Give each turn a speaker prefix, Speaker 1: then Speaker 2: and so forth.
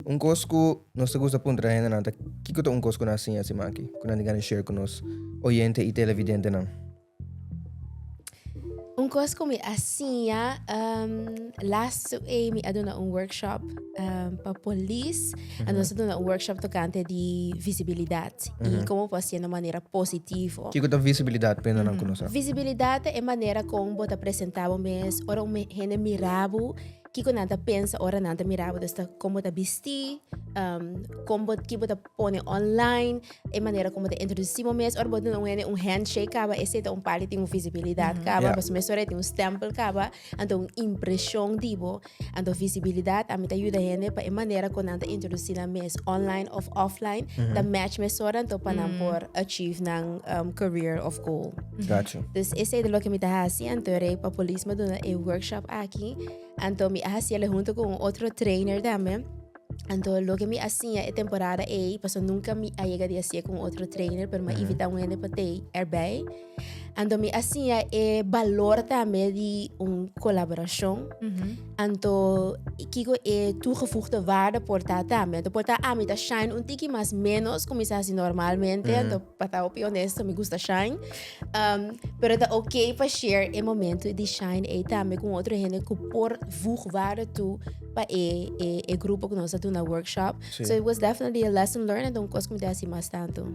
Speaker 1: un cosco nos gusta punta gente nanta. Kiko to un cosco na assim assim maki. Kuna ninguém share com nos oyente e televidente não.
Speaker 2: Coisa como assim, last me aduna workshop para polícia, e nós aduna workshop tocante de visibilidade e como pode ser de maneira positiva.
Speaker 1: Kiko to visibilidade pena não conosco.
Speaker 2: Visibilidade é maneira como bota apresentar o mês, ora um gente mirabo, que quando nada pensa, ora nada mirabo desta como da vestir, como que bota põe online, é maneira como da introduzir o mês, ora bota um handshake caba, esse é um parte tem uma visibilidade caba, mas mês ora tem um stempel caba, então impressão tipo, então visibilidade a mim ajuda a gente para é maneira quando nada introduzir o mês online ou offline, da match mês ora então para não por achieve nang career of goal.
Speaker 1: Gotcha.
Speaker 2: Dus esse é o que me dá assim, então para polícia me dá um workshop aqui, então me hacía junto com outro trainer também. Então, lo que me hacía é temporada A, porque nunca me llega de hacer com outro trainer, pero me evita um ene para ter erbij. Então, me hacía é valor também de uma colaboração. Então, kiko é toegevoegde waarde por tá também. Então, por tá a mim tá shine um tiki mais menos, como isso assim normalmente. Então, para tá honesto, me gusta shine. Pero tá ok para share é momento de shine é também com outro ene que por voeg waarde toe para grupo que nós estamos na workshop.
Speaker 1: Sim.
Speaker 2: So it was definitely a lesson learned. Então, coisa que me dá assim mais tanto.